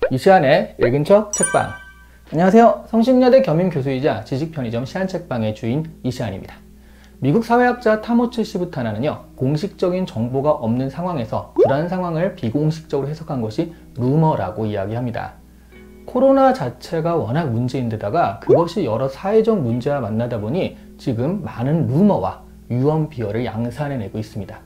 이시안의 읽은 척 책방. 안녕하세요. 성신여대 겸임교수이자 지식편의점 시안책방의 주인 이시안입니다. 미국 사회학자 타모츠 시부타나는요, 공식적인 정보가 없는 상황에서 그러한 상황을 비공식적으로 해석한 것이 루머라고 이야기합니다. 코로나 자체가 워낙 문제인데다가 그것이 여러 사회적 문제와 만나다 보니 지금 많은 루머와 유언비어를 양산해내고 있습니다.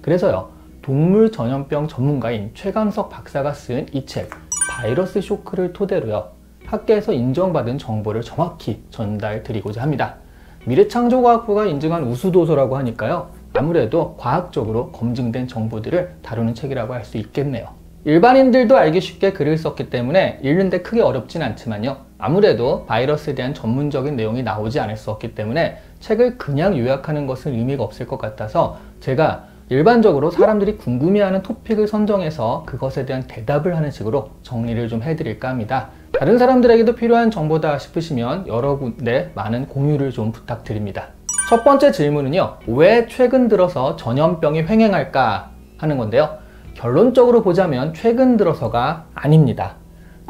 그래서요, 동물 전염병 전문가인 최강석 박사가 쓴 이 책 바이러스 쇼크를 토대로요, 학계에서 인정받은 정보를 정확히 전달드리고자 합니다. 미래창조과학부가 인증한 우수도서라고 하니까요, 아무래도 과학적으로 검증된 정보들을 다루는 책이라고 할 수 있겠네요. 일반인들도 알기 쉽게 글을 썼기 때문에 읽는데 크게 어렵진 않지만요, 아무래도 바이러스에 대한 전문적인 내용이 나오지 않을 수 없기 때문에 책을 그냥 요약하는 것은 의미가 없을 것 같아서 제가 일반적으로 사람들이 궁금해하는 토픽을 선정해서 그것에 대한 대답을 하는 식으로 정리를 좀 해드릴까 합니다. 다른 사람들에게도 필요한 정보다 싶으시면 여러 군데 많은 공유를 좀 부탁드립니다. 첫 번째 질문은요, 왜 최근 들어서 전염병이 횡행할까 하는 건데요, 결론적으로 보자면 최근 들어서가 아닙니다.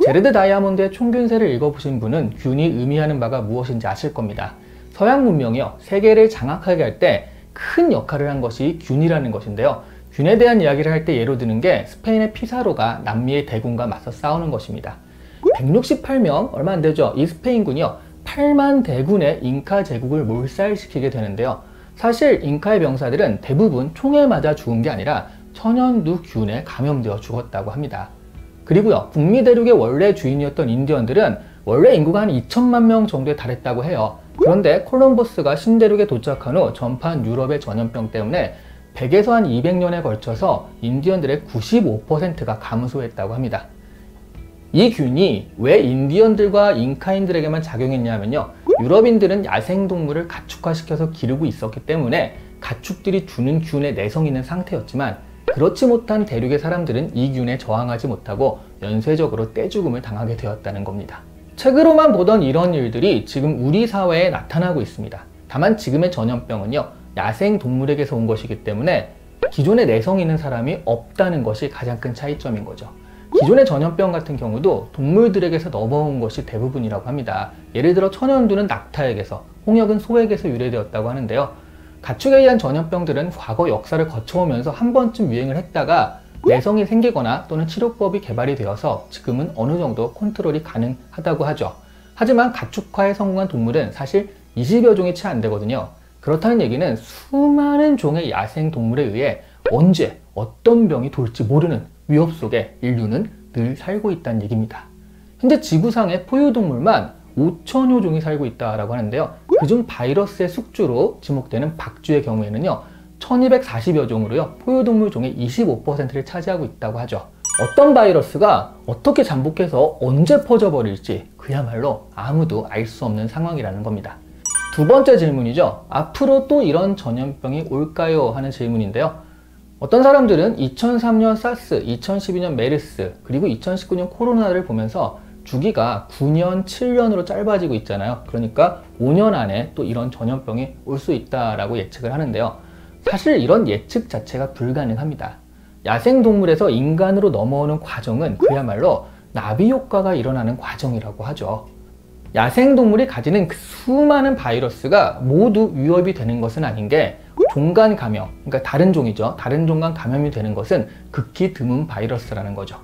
제레드 다이아몬드의 총균세를 읽어보신 분은 균이 의미하는 바가 무엇인지 아실 겁니다. 서양 문명이요, 세계를 장악하게 할 때 큰 역할을 한 것이 균이라는 것인데요, 균에 대한 이야기를 할 때 예로 드는 게 스페인의 피사로가 남미의 대군과 맞서 싸우는 것입니다. 168명, 얼마 안 되죠. 이 스페인군이요, 8만 대군의 잉카 제국을 몰살시키게 되는데요, 사실 잉카의 병사들은 대부분 총에 맞아 죽은 게 아니라 천연두 균에 감염되어 죽었다고 합니다. 그리고요, 북미 대륙의 원래 주인이었던 인디언들은 원래 인구가 한 2천만 명 정도에 달했다고 해요. 그런데 콜럼버스가 신대륙에 도착한 후 전파한 유럽의 전염병 때문에 100에서 한 200년에 걸쳐서 인디언들의 95%가 감소했다고 합니다. 이 균이 왜 인디언들과 잉카인들에게만 작용했냐면요, 유럽인들은 야생동물을 가축화시켜서 기르고 있었기 때문에 가축들이 주는 균에 내성 있는 상태였지만, 그렇지 못한 대륙의 사람들은 이 균에 저항하지 못하고 연쇄적으로 떼죽음을 당하게 되었다는 겁니다. 책으로만 보던 이런 일들이 지금 우리 사회에 나타나고 있습니다. 다만 지금의 전염병은요, 야생 동물에게서 온 것이기 때문에 기존에 내성 있는 사람이 없다는 것이 가장 큰 차이점인 거죠. 기존의 전염병 같은 경우도 동물들에게서 넘어온 것이 대부분이라고 합니다. 예를 들어 천연두는 낙타에게서, 홍역은 소에게서 유래되었다고 하는데요, 가축에 의한 전염병들은 과거 역사를 거쳐오면서 한 번쯤 유행을 했다가 내성이 생기거나 또는 치료법이 개발이 되어서 지금은 어느 정도 컨트롤이 가능하다고 하죠. 하지만 가축화에 성공한 동물은 사실 20여 종이 채 안 되거든요. 그렇다는 얘기는 수많은 종의 야생 동물에 의해 언제 어떤 병이 돌지 모르는 위협 속에 인류는 늘 살고 있다는 얘기입니다. 현재 지구상의 포유동물만 5천여 종이 살고 있다고 하는데요, 그중 바이러스의 숙주로 지목되는 박쥐의 경우에는요, 1240여 종으로요, 포유동물 종의 25%를 차지하고 있다고 하죠. 어떤 바이러스가 어떻게 잠복해서 언제 퍼져버릴지 그야말로 아무도 알 수 없는 상황이라는 겁니다. 두 번째 질문이죠. 앞으로 또 이런 전염병이 올까요? 하는 질문인데요, 어떤 사람들은 2003년 사스, 2012년 메르스, 그리고 2019년 코로나를 보면서 주기가 9년, 7년으로 짧아지고 있잖아요. 그러니까 5년 안에 또 이런 전염병이 올 수 있다라고 예측을 하는데요, 사실 이런 예측 자체가 불가능합니다. 야생동물에서 인간으로 넘어오는 과정은 그야말로 나비 효과가 일어나는 과정이라고 하죠. 야생동물이 가지는 그 수많은 바이러스가 모두 위협이 되는 것은 아닌 게, 종간 감염, 그러니까 다른 종이죠. 다른 종 간 감염이 되는 것은 극히 드문 바이러스라는 거죠.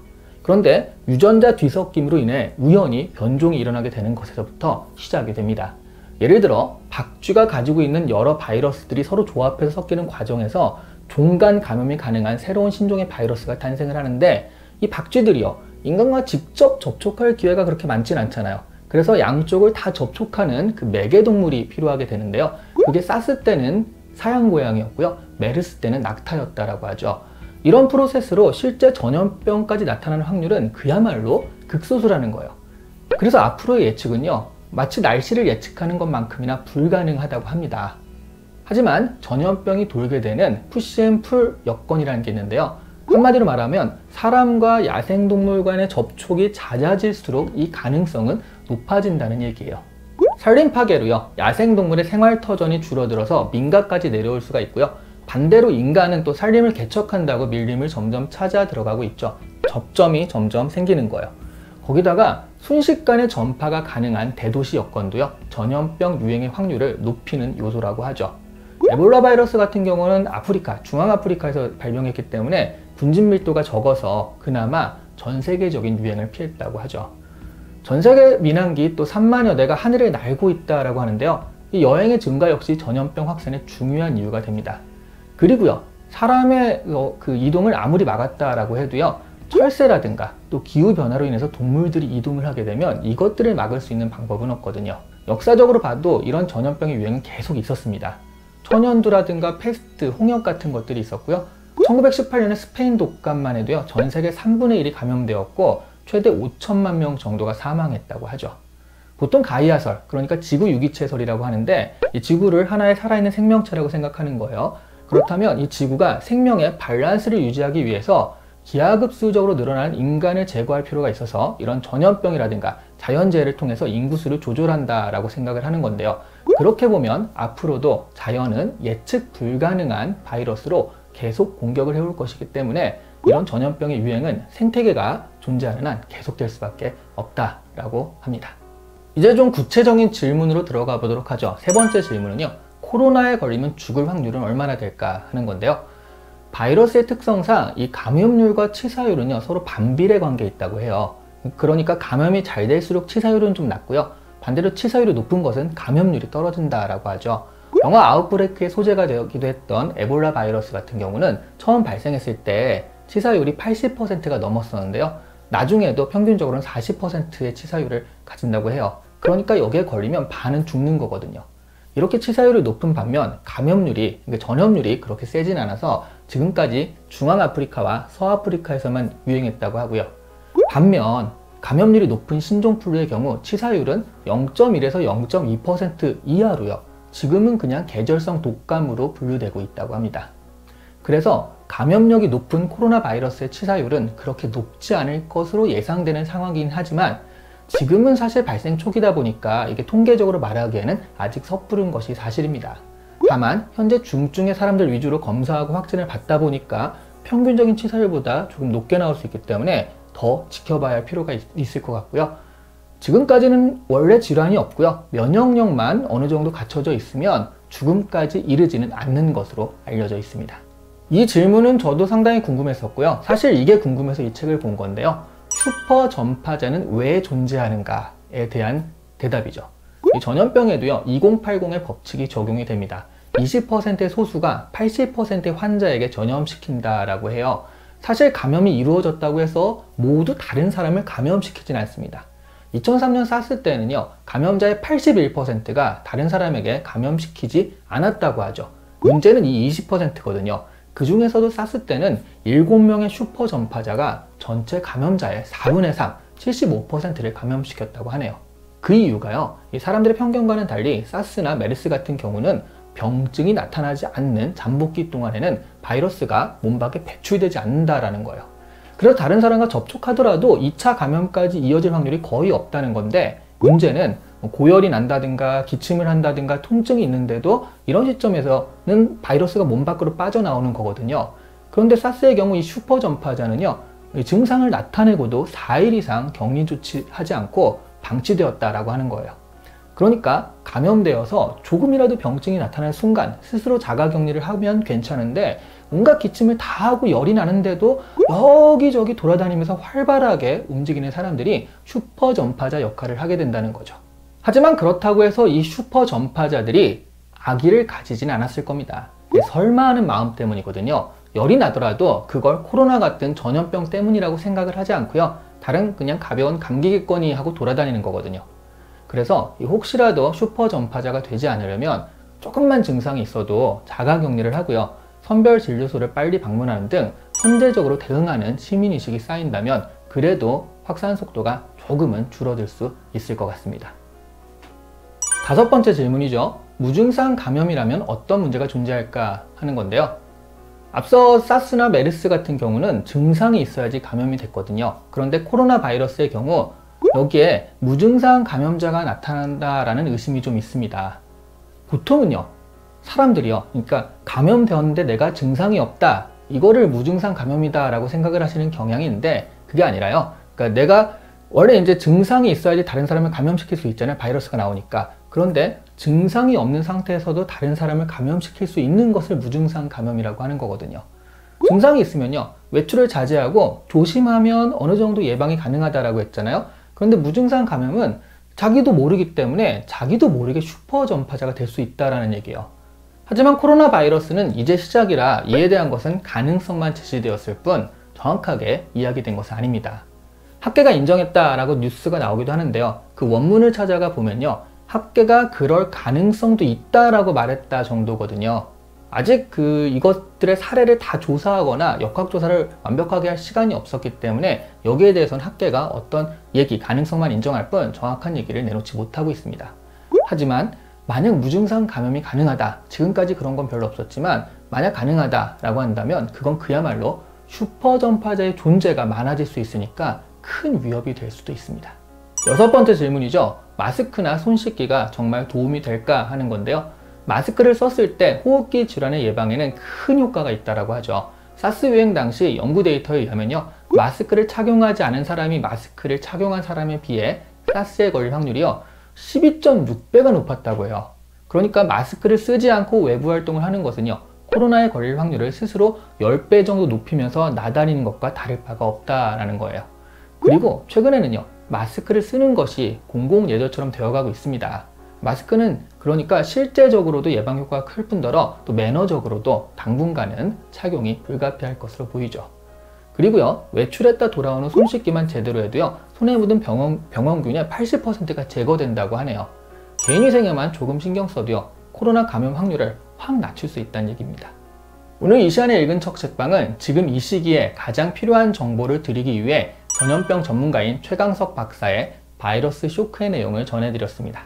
그런데 유전자 뒤섞임으로 인해 우연히 변종이 일어나게 되는 것에서부터 시작이 됩니다. 예를 들어 박쥐가 가지고 있는 여러 바이러스들이 서로 조합해서 섞이는 과정에서 종간 감염이 가능한 새로운 신종의 바이러스가 탄생을 하는데, 이 박쥐들이요, 인간과 직접 접촉할 기회가 그렇게 많진 않잖아요. 그래서 양쪽을 다 접촉하는 그 매개동물이 필요하게 되는데요, 그게 사스 때는 사양고양이였고요, 메르스 때는 낙타였다라고 하죠. 이런 프로세스로 실제 전염병까지 나타나는 확률은 그야말로 극소수라는 거예요. 그래서 앞으로의 예측은요, 마치 날씨를 예측하는 것만큼이나 불가능하다고 합니다. 하지만 전염병이 돌게 되는 푸시앤풀 여건이라는 게 있는데요, 한마디로 말하면 사람과 야생동물 간의 접촉이 잦아질수록 이 가능성은 높아진다는 얘기예요. 산림 파괴로요, 야생동물의 생활터전이 줄어들어서 민가까지 내려올 수가 있고요, 반대로 인간은 또 산림을 개척한다고 밀림을 점점 찾아 들어가고 있죠. 접점이 점점 생기는 거예요. 거기다가 순식간에 전파가 가능한 대도시 여건도요, 전염병 유행의 확률을 높이는 요소라고 하죠. 에볼라 바이러스 같은 경우는 아프리카, 중앙아프리카에서 발병했기 때문에 군집 밀도가 적어서 그나마 전 세계적인 유행을 피했다고 하죠. 전 세계 민항기 또 3만여 대가 하늘에 날고 있다라고 하는데요. 이 여행의 증가 역시 전염병 확산의 중요한 이유가 됩니다. 그리고요, 사람의 그 이동을 아무리 막았다라고 해도요, 철새라든가 또 기후변화로 인해서 동물들이 이동을 하게 되면 이것들을 막을 수 있는 방법은 없거든요. 역사적으로 봐도 이런 전염병의 유행은 계속 있었습니다. 천연두라든가 패스트, 홍역 같은 것들이 있었고요. 1918년에 스페인 독감만 해도요, 전 세계 3분의 1이 감염되었고 최대 5천만 명 정도가 사망했다고 하죠. 보통 가이아설, 그러니까 지구 유기체설이라고 하는데 이 지구를 하나의 살아있는 생명체라고 생각하는 거예요. 그렇다면 이 지구가 생명의 밸런스를 유지하기 위해서 기하급수적으로 늘어나는 인간을 제거할 필요가 있어서 이런 전염병이라든가 자연재해를 통해서 인구수를 조절한다라고 생각을 하는 건데요. 그렇게 보면 앞으로도 자연은 예측 불가능한 바이러스로 계속 공격을 해올 것이기 때문에 이런 전염병의 유행은 생태계가 존재하는 한 계속될 수밖에 없다라고 합니다. 이제 좀 구체적인 질문으로 들어가 보도록 하죠. 세 번째 질문은요, 코로나에 걸리면 죽을 확률은 얼마나 될까 하는 건데요. 바이러스의 특성상 이 감염률과 치사율은요, 서로 반비례 관계에 있다고 해요. 그러니까 감염이 잘 될수록 치사율은 좀 낮고요, 반대로 치사율이 높은 것은 감염률이 떨어진다라고 하죠. 영화 아웃브레이크의 소재가 되기도 했던 에볼라 바이러스 같은 경우는 처음 발생했을 때 치사율이 80%가 넘었었는데요, 나중에도 평균적으로는 40%의 치사율을 가진다고 해요. 그러니까 여기에 걸리면 반은 죽는 거거든요. 이렇게 치사율이 높은 반면 감염률이, 그러니까 전염률이 그렇게 세진 않아서 지금까지 중앙아프리카와 서아프리카에서만 유행했다고 하고요. 반면 감염률이 높은 신종플루의 경우 치사율은 0.1에서 0.2% 이하로요, 지금은 그냥 계절성 독감으로 분류되고 있다고 합니다. 그래서 감염력이 높은 코로나 바이러스의 치사율은 그렇게 높지 않을 것으로 예상되는 상황이긴 하지만 지금은 사실 발생 초기다 보니까 이게 통계적으로 말하기에는 아직 섣부른 것이 사실입니다. 다만 현재 중증의 사람들 위주로 검사하고 확진을 받다 보니까 평균적인 치사율보다 조금 높게 나올 수 있기 때문에 더 지켜봐야 할 필요가 있을 것 같고요. 지금까지는 원래 질환이 없고요, 면역력만 어느 정도 갖춰져 있으면 죽음까지 이르지는 않는 것으로 알려져 있습니다. 이 질문은 저도 상당히 궁금했었고요. 사실 이게 궁금해서 이 책을 본 건데요. 슈퍼 전파자는 왜 존재하는가에 대한 대답이죠. 이 전염병에도요, 2080의 법칙이 적용이 됩니다. 20%의 소수가 80%의 환자에게 전염시킨다라고 해요. 사실 감염이 이루어졌다고 해서 모두 다른 사람을 감염시키진 않습니다. 2003년 사스 때는요, 감염자의 81%가 다른 사람에게 감염시키지 않았다고 하죠. 문제는 이 20%거든요. 그 중에서도 사스 때는 7명의 슈퍼 전파자가 전체 감염자의 4분의 3, 75%를 감염시켰다고 하네요. 그 이유가요, 이 사람들의 편견과는 달리 사스나 메르스 같은 경우는 병증이 나타나지 않는 잠복기 동안에는 바이러스가 몸 밖에 배출되지 않는다라는 거예요. 그래서 다른 사람과 접촉하더라도 2차 감염까지 이어질 확률이 거의 없다는 건데, 문제는 고열이 난다든가 기침을 한다든가 통증이 있는데도 이런 시점에서는 바이러스가 몸 밖으로 빠져나오는 거거든요. 그런데 사스의 경우 이 슈퍼 전파자는요, 증상을 나타내고도 4일 이상 격리 조치하지 않고 방치되었다라고 하는 거예요. 그러니까 감염되어서 조금이라도 병증이 나타나는 순간 스스로 자가격리를 하면 괜찮은데, 온갖 기침을 다 하고 열이 나는데도 여기저기 돌아다니면서 활발하게 움직이는 사람들이 슈퍼 전파자 역할을 하게 된다는 거죠. 하지만 그렇다고 해서 이 슈퍼 전파자들이 악의를 가지진 않았을 겁니다. 설마 하는 마음 때문이거든요. 열이 나더라도 그걸 코로나 같은 전염병 때문이라고 생각을 하지 않고요, 다른 그냥 가벼운 감기겠거니 하고 돌아다니는 거거든요. 그래서 혹시라도 슈퍼 전파자가 되지 않으려면 조금만 증상이 있어도 자가격리를 하고요, 선별진료소를 빨리 방문하는 등 선제적으로 대응하는 시민의식이 쌓인다면 그래도 확산 속도가 조금은 줄어들 수 있을 것 같습니다. 다섯 번째 질문이죠. 무증상 감염이라면 어떤 문제가 존재할까 하는 건데요. 앞서 사스나 메르스 같은 경우는 증상이 있어야지 감염이 됐거든요. 그런데 코로나 바이러스의 경우 여기에 무증상 감염자가 나타난다라는 의심이 좀 있습니다. 보통은요, 사람들이요, 그러니까 감염되었는데 내가 증상이 없다, 이거를 무증상 감염이다 라고 생각을 하시는 경향이 있는데, 그게 아니라요, 그러니까 내가 원래 이제 증상이 있어야지 다른 사람을 감염시킬 수 있잖아요. 바이러스가 나오니까. 그런데 증상이 없는 상태에서도 다른 사람을 감염시킬 수 있는 것을 무증상 감염이라고 하는 거거든요. 증상이 있으면요, 외출을 자제하고 조심하면 어느 정도 예방이 가능하다라고 했잖아요. 그런데 무증상 감염은 자기도 모르기 때문에 자기도 모르게 슈퍼 전파자가 될 수 있다는 얘기예요. 하지만 코로나 바이러스는 이제 시작이라 이에 대한 것은 가능성만 제시되었을 뿐 정확하게 이야기된 것은 아닙니다. 학계가 인정했다라고 뉴스가 나오기도 하는데요. 그 원문을 찾아가 보면요, 학계가 그럴 가능성도 있다라고 말했다 정도거든요. 아직 이것들의 사례를 다 조사하거나 역학조사를 완벽하게 할 시간이 없었기 때문에 여기에 대해서는 학계가 어떤 얘기, 가능성만 인정할 뿐 정확한 얘기를 내놓지 못하고 있습니다. 하지만 만약 무증상 감염이 가능하다, 지금까지 그런 건 별로 없었지만 만약 가능하다라고 한다면 그건 그야말로 슈퍼 전파자의 존재가 많아질 수 있으니까 큰 위협이 될 수도 있습니다. 여섯 번째 질문이죠. 마스크나 손 씻기가 정말 도움이 될까 하는 건데요. 마스크를 썼을 때 호흡기 질환의 예방에는 큰 효과가 있다고 하죠. 사스 유행 당시 연구 데이터에 의하면요, 마스크를 착용하지 않은 사람이 마스크를 착용한 사람에 비해 사스에 걸릴 확률이요 12.6배가 높았다고 해요. 그러니까 마스크를 쓰지 않고 외부 활동을 하는 것은요, 코로나에 걸릴 확률을 스스로 10배 정도 높이면서 나다니는 것과 다를 바가 없다라는 거예요. 그리고 최근에는요, 마스크를 쓰는 것이 공공예절처럼 되어가고 있습니다. 마스크는 그러니까 실제적으로도 예방 효과가 클 뿐더러 또 매너적으로도 당분간은 착용이 불가피할 것으로 보이죠. 그리고요, 외출했다 돌아온 후 손 씻기만 제대로 해도요, 손에 묻은 병원균의 80%가 제거된다고 하네요. 개인위생에만 조금 신경 써도요, 코로나 감염 확률을 확 낮출 수 있다는 얘기입니다. 오늘 이 시간에 읽은 첫 책방은 지금 이 시기에 가장 필요한 정보를 드리기 위해 전염병 전문가인 최강석 박사의 바이러스 쇼크의 내용을 전해드렸습니다.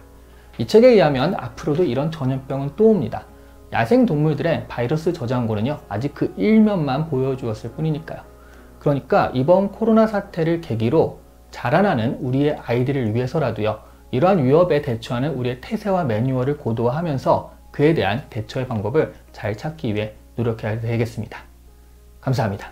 이 책에 의하면 앞으로도 이런 전염병은 또 옵니다. 야생동물들의 바이러스 저장고는요, 아직 그 일면만 보여주었을 뿐이니까요. 그러니까 이번 코로나 사태를 계기로 자라나는 우리의 아이들을 위해서라도요, 이러한 위협에 대처하는 우리의 태세와 매뉴얼을 고도화하면서 그에 대한 대처의 방법을 잘 찾기 위해 노력해야 되겠습니다. 감사합니다.